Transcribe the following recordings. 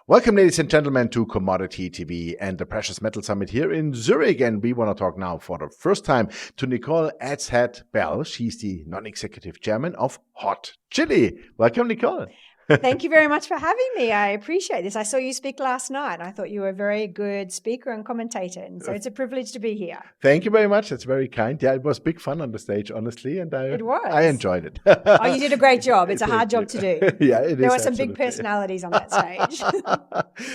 Welcome, ladies and gentlemen, to Commodity TV and the Precious Metal Summit here in Zurich. And we want to talk now for the first time to Nicole Adshead-Bell. She's the non-executive chairman of Hot Chile. Welcome, Nicole. Thank you very much for having me. I appreciate this. I saw you speak last night. I thought you were a very good speaker and commentator. And so it's a privilege to be here. Thank you very much. That's very kind. Yeah, it was big fun on the stage, honestly. And it was. I enjoyed it. Oh, you did a great job. It's a hard job to do. Yeah, it is. There were some big personalities on that stage.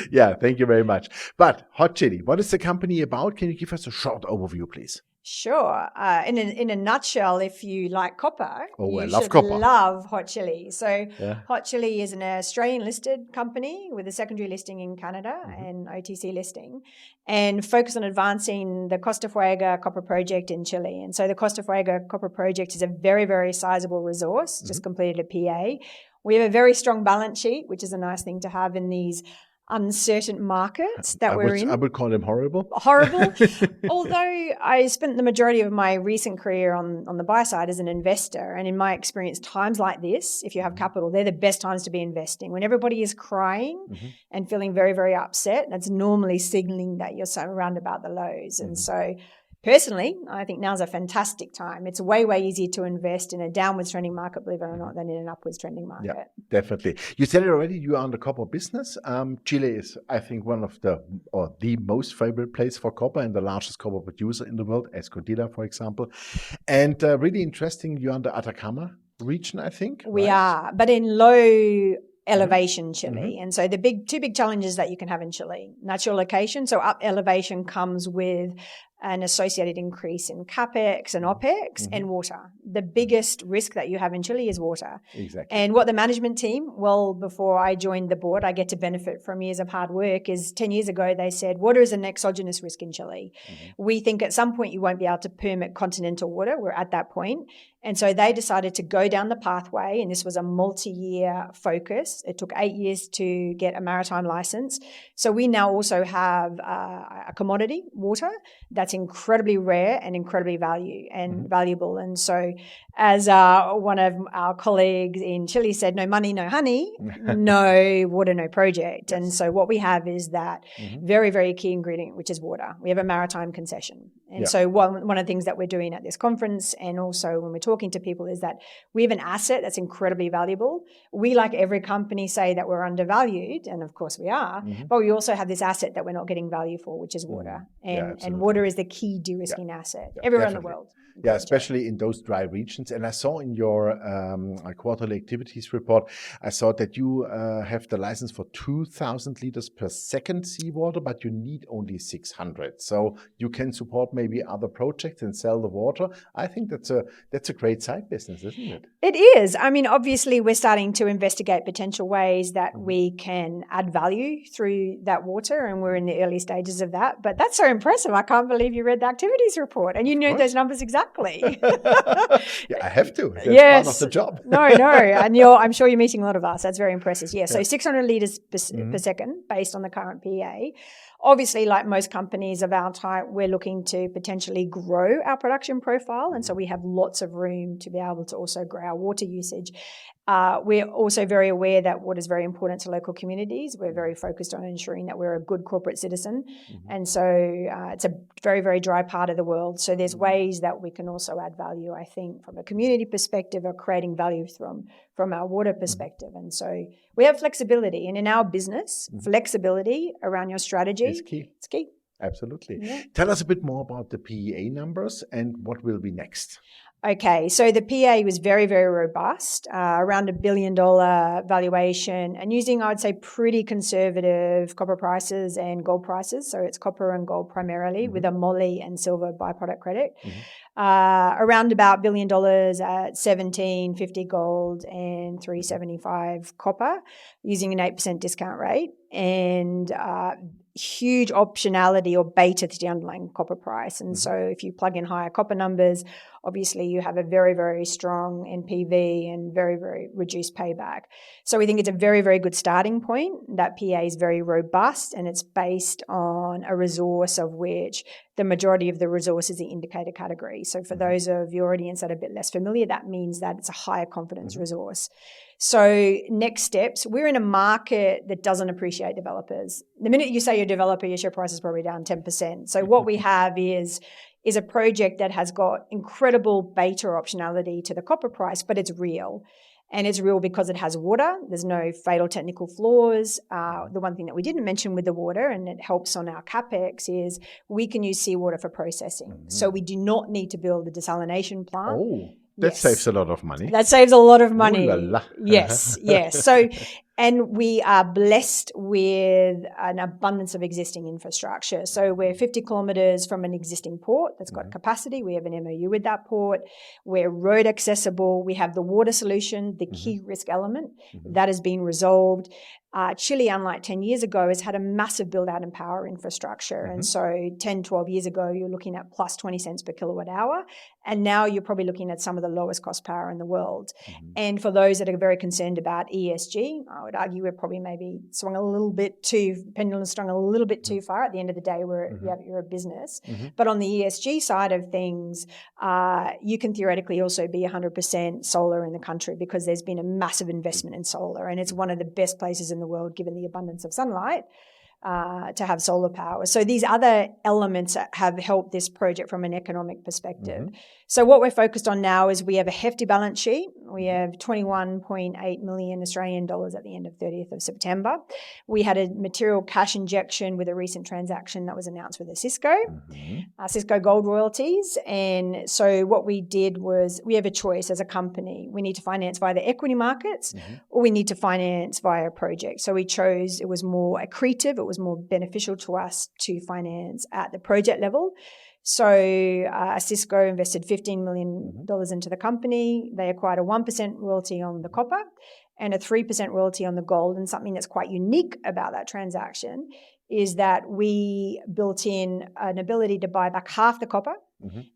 Yeah, thank you very much. But Hot Chile, what is the company about? Can you give us a short overview, please? Sure. In a nutshell, if you like copper, you love should copper. love Hot Chile. So Hot Chile is an Australian-listed company with a secondary listing in Canada and OTC listing, and focus on advancing the Costa Fuego copper project in Chile. And so the Costa Fuego copper project is a very, very sizable resource, just completed a PA. We have a very strong balance sheet, which is a nice thing to have in these uncertain markets that we're in. I would call them horrible. Horrible. Although I spent the majority of my recent career on the buy side as an investor, and in my experience, times like this, if you have capital, they're the best times to be investing. When everybody is crying and feeling very, very upset, that's normally signaling that you're so around about the lows. And so personally, I think now's a fantastic time. It's way, way easier to invest in a downwards trending market, believe it or not, than in an upwards trending market. Yeah, definitely. You said it already, you are in the copper business. Chile is, I think, one of the most favorite place for copper and the largest copper producer in the world, Escondida, for example. And really interesting, you're on the Atacama region, I think. We are, but in low elevation Chile. And so the two big challenges that you can have in Chile, natural location. So up elevation comes with an associated increase in capex and opex and water. The biggest risk that you have in Chile is water. Exactly. And what the management team, well, before I joined the board, I get to benefit from years of hard work, is 10 years ago they said, water is an exogenous risk in Chile. We think at some point you won't be able to permit continental water. We're at that point. And so they decided to go down the pathway, and this was a multi-year focus. It took 8 years to get a maritime license. So we now also have a commodity, water, that's incredibly rare and incredibly valuable. And so as one of our colleagues in Chile said, no money, no honey, no water, no project. And so what we have is that very, very key ingredient, which is water. We have a maritime concession. And so one of the things that we're doing at this conference, and also when we're talking to people, is that we have an asset that's incredibly valuable. We, like every company, say that we're undervalued, and of course we are, but we also have this asset that we're not getting value for, which is water. And water is the key de-risking asset everywhere in the world. Yeah, especially in those dry regions. And I saw in your quarterly activities report, I saw that you have the license for 2,000 liters per second seawater, but you need only 600. So you can support maybe other projects and sell the water. I think that's a great side business, isn't it? It is. I mean, obviously, we're starting to investigate potential ways that we can add value through that water, and we're in the early stages of that. But that's so impressive. I can't believe you read the activities report and you knew those numbers exactly. Yeah, I have to. That's part of the job. No. And I'm sure you're meeting a lot of us. That's very impressive. Yeah, so 600 litres per second based on the current PA. Obviously, like most companies of our type, we're looking to potentially grow our production profile. And so we have lots of room to be able to also grow our water usage. We're also very aware that water is very important to local communities. We're very focused on ensuring that we're a good corporate citizen. And so it's a very, very dry part of the world. So there's ways that we can also add value, I think, from a community perspective, or creating value from our water perspective. And so we have flexibility. And in our business, flexibility around your strategy is key. It's key. Absolutely. Yeah. Tell us a bit more about the PEA numbers and what will be next. Okay, so the PA was very, very robust, around $1 billion valuation, and using, I would say, pretty conservative copper prices and gold prices. So it's copper and gold primarily, with a moly and silver byproduct credit. Around about $1 billion at $1,750 gold and $375 copper, using an 8% discount rate, and huge optionality or beta to the underlying copper price. And so if you plug in higher copper numbers, obviously you have a very, very strong NPV and very, very reduced payback. So we think it's a very, very good starting point. That PA is very robust, and it's based on a resource of which the majority of the resource is the indicator category. So for those of your audience that are a bit less familiar, that means that it's a higher confidence resource. So next steps, we're in a market that doesn't appreciate developers. The minute you say you're a developer, your share price is probably down 10%. So what we have is a project that has got incredible beta optionality to the copper price, but it's real. And it's real because it has water. There's no fatal technical flaws. The one thing that we didn't mention with the water, and it helps on our CapEx, is we can use seawater for processing. So we do not need to build a desalination plant. Oh, that saves a lot of money. That saves a lot of money. Ooh la la. Yes, yes. So, and we are blessed with an abundance of existing infrastructure. So we're 50 kilometres from an existing port that's got capacity. We have an MOU with that port. We're road accessible. We have the water solution, the key risk element that has been resolved. Chile, unlike 10 years ago, has had a massive build out in power infrastructure. And so 10, 12 years ago, you're looking at plus 20 cents per kilowatt hour. And now you're probably looking at some of the lowest cost power in the world. And for those that are very concerned about ESG, I would argue we're probably maybe pendulum swung a little bit too far. At the end of the day, you're a business. But on the ESG side of things, you can theoretically also be 100% solar in the country because there's been a massive investment in solar. And it's one of the best places in the world, given the abundance of sunlight, to have solar power. So these other elements have helped this project from an economic perspective. So what we're focused on now is we have a hefty balance sheet. We have 21.8 million Australian dollars at the end of 30th of September. We had a material cash injection with a recent transaction that was announced with Osisko Gold Royalties. And so what we did was we have a choice as a company. We need to finance via the equity markets or we need to finance via a project. So we chose, it was more accretive, it was more beneficial to us to finance at the project level. So Osisko invested $15 million into the company. They acquired a 1% royalty on the copper and a 3% royalty on the gold. And something that's quite unique about that transaction is that we built in an ability to buy back half the copper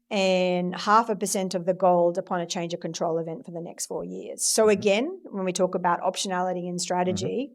and 0.5% of the gold upon a change of control event for the next 4 years. So again, when we talk about optionality and strategy,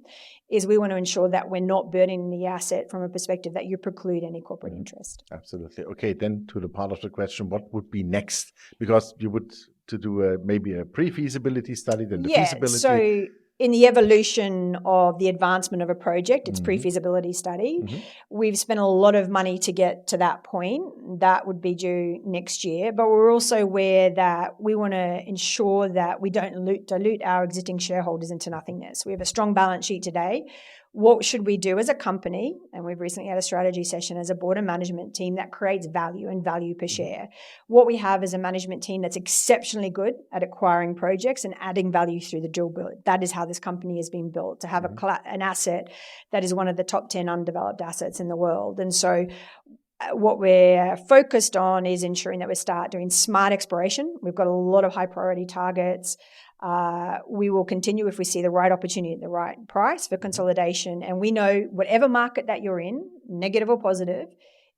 is we want to ensure that we're not burdening the asset from a perspective that you preclude any corporate interest. Absolutely. Okay, then to the part of the question, what would be next? Because you would to do maybe a pre-feasibility study, then the feasibility. So in the evolution of the advancement of a project, it's pre-feasibility study. We've spent a lot of money to get to that point. That would be due next year. But we're also aware that we want to ensure that we don't dilute our existing shareholders into nothingness. We have a strong balance sheet today. What should we do as a company? And we've recently had a strategy session as a board and management team that creates value and value per share. What we have is a management team that's exceptionally good at acquiring projects and adding value through the drill build. That is how this company has been built, to have an asset that is one of the top 10 undeveloped assets in the world. And so what we're focused on is ensuring that we start doing smart exploration. We've got a lot of high priority targets. We will continue if we see the right opportunity at the right price for consolidation. And we know whatever market that you're in, negative or positive,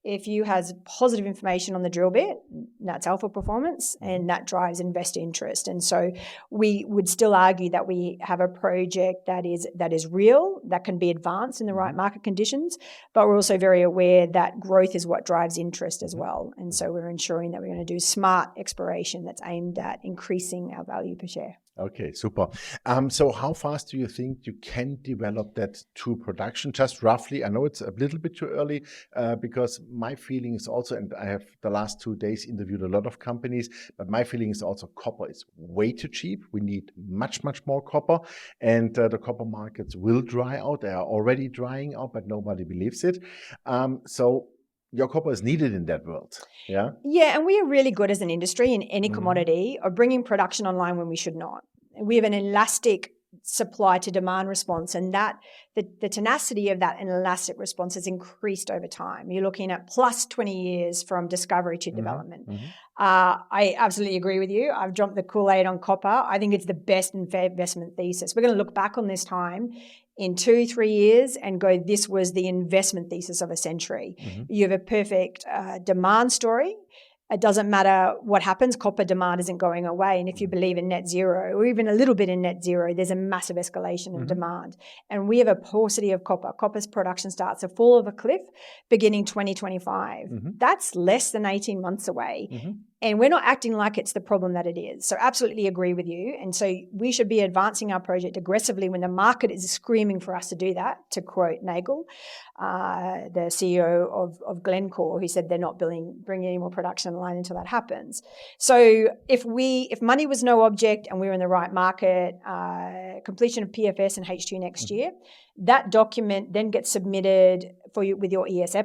if you has positive information on the drill bit, that's alpha performance and that drives investor interest. And so we would still argue that we have a project that is real, that can be advanced in the right market conditions, but we're also very aware that growth is what drives interest as well. And so we're ensuring that we're going to do smart exploration that's aimed at increasing our value per share. Okay, super. So how fast do you think you can develop that to production? Just roughly, I know it's a little bit too early because my feeling is also, and I have the last 2 days interviewed a lot of companies, but my feeling is also copper is way too cheap. We need much, much more copper, and the copper markets will dry out. They are already drying out, but nobody believes it. So your copper is needed in that world. Yeah. Yeah. And we are really good as an industry in any commodity of bringing production online when we should not. We have an elastic supply to demand response, and that the tenacity of that elastic response has increased over time. You're looking at plus 20 years from discovery to development. I absolutely agree with you. I've dropped the Kool-Aid on copper. I think it's the best investment thesis. We're going to look back on this time in 2-3 years and go, this was the investment thesis of a century. You have a perfect demand story. It doesn't matter what happens, copper demand isn't going away. And if you believe in net zero, or even a little bit in net zero, there's a massive escalation of demand. And we have a paucity of copper. Copper's production starts to fall off a cliff beginning 2025. That's less than 18 months away. And we're not acting like it's the problem that it is. So absolutely agree with you. And so we should be advancing our project aggressively when the market is screaming for us to do that, to quote Nicole, the CEO of Glencore, who said they're not bringing any more production online until that happens. So if money was no object and we were in the right market, completion of PFS and H2 next year, that document then gets submitted for you with your EIS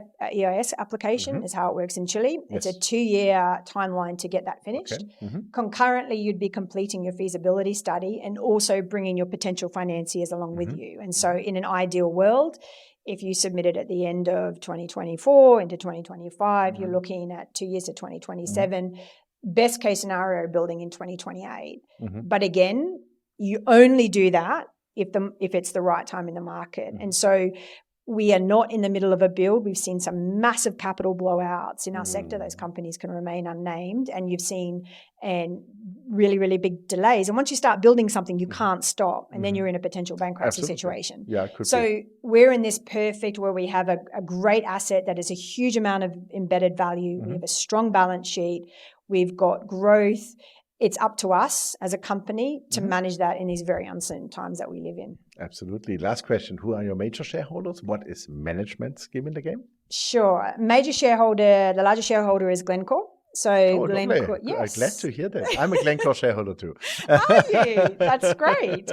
application, is how it works in Chile. It's a 2-year timeline to get that finished. Concurrently, you'd be completing your feasibility study and also bringing your potential financiers along with you. And so in an ideal world, if you submit it at the end of 2024 into 2025, you're looking at 2 years to 2027. Best case scenario, building in 2028. But again, you only do that if it's the right time in the market. And so we are not in the middle of a build. We've seen some massive capital blowouts in our sector. Those companies can remain unnamed. And you've seen really, really big delays. And once you start building something, you can't stop. And then you're in a potential bankruptcy situation. Yeah, it could so be. We're in this perfect where we have a great asset that is a huge amount of embedded value. We have a strong balance sheet. We've got growth. It's up to us as a company to manage that in these very uncertain times that we live in. Absolutely. Last question. Who are your major shareholders? What is management's skin in the game? Sure. Major shauraholder, the largest shareholder is Glencore. So Glencore, lovely. Yes. I'm glad to hear that. I'm a Glencore shareholder too. Are you? That's great.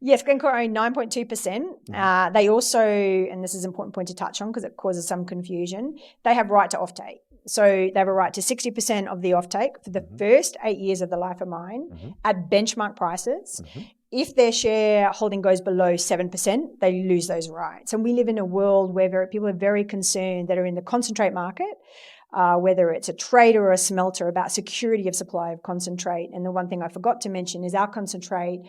Yes, Glencore own 9.2%. They also, and this is an important point to touch on because it causes some confusion, they have right to offtake. So they have a right to 60% of the offtake for the first 8 years of the life of mine at benchmark prices. If their shareholding goes below 7%, they lose those rights. And we live in a world where people are very concerned that are in the concentrate market, whether it's a trader or a smelter, about security of supply of concentrate. And the one thing I forgot to mention is our concentrate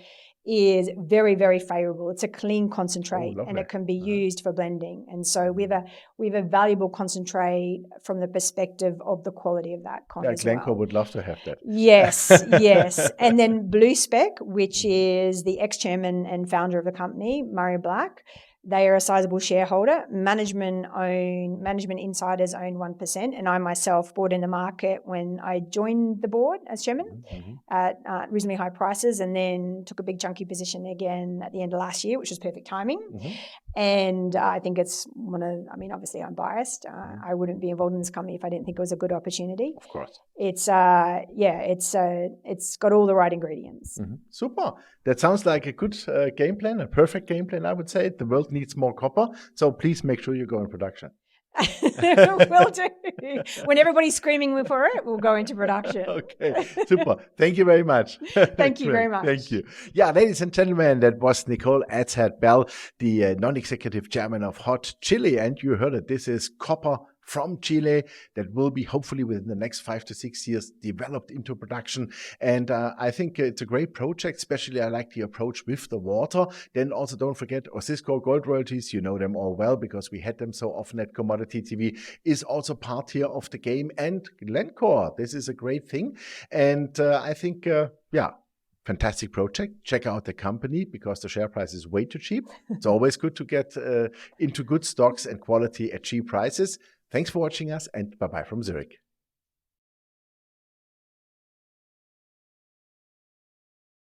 is very, very favorable. It's a clean concentrate and it can be used for blending. And so we have a valuable concentrate from the perspective of the quality of that con as Glencore well. would love to have that. Yes, yes. And then Blue Spec, which is the ex-chairman and founder of the company, Murray Black. They are a sizable shareholder. Management insiders own 1%, and I myself bought in the market when I joined the board as chairman at reasonably high prices, and then took a big chunky position again at the end of last year, which was perfect timing. And I think it's obviously I'm biased. I wouldn't be involved in this company if I didn't think it was a good opportunity. Of course. It's got all the right ingredients. Super. That sounds like a good game plan, a perfect game plan, I would say. The world needs more copper, so please make sure you go in production. Will do. When everybody's screaming for it, we'll go into production. Okay, super. Thank you very much. Thank you very much. Thank you. Yeah, ladies and gentlemen, that was Nicole Adshead-Bell, the non-executive chairman of HOT Chile. And you heard it. This is copper from Chile that will be hopefully within the next 5 to 6 years developed into production. And I think it's a great project, especially I like the approach with the water. Then also don't forget Osisko Gold Royalties. You know them all well because we had them so often at Commodity TV, is also part here of the game. And Glencore, this is a great thing. And I think, fantastic project. Check out the company because the share price is way too cheap. It's always good to get into good stocks and quality at cheap prices. Thanks for watching us, and bye-bye from Zurich.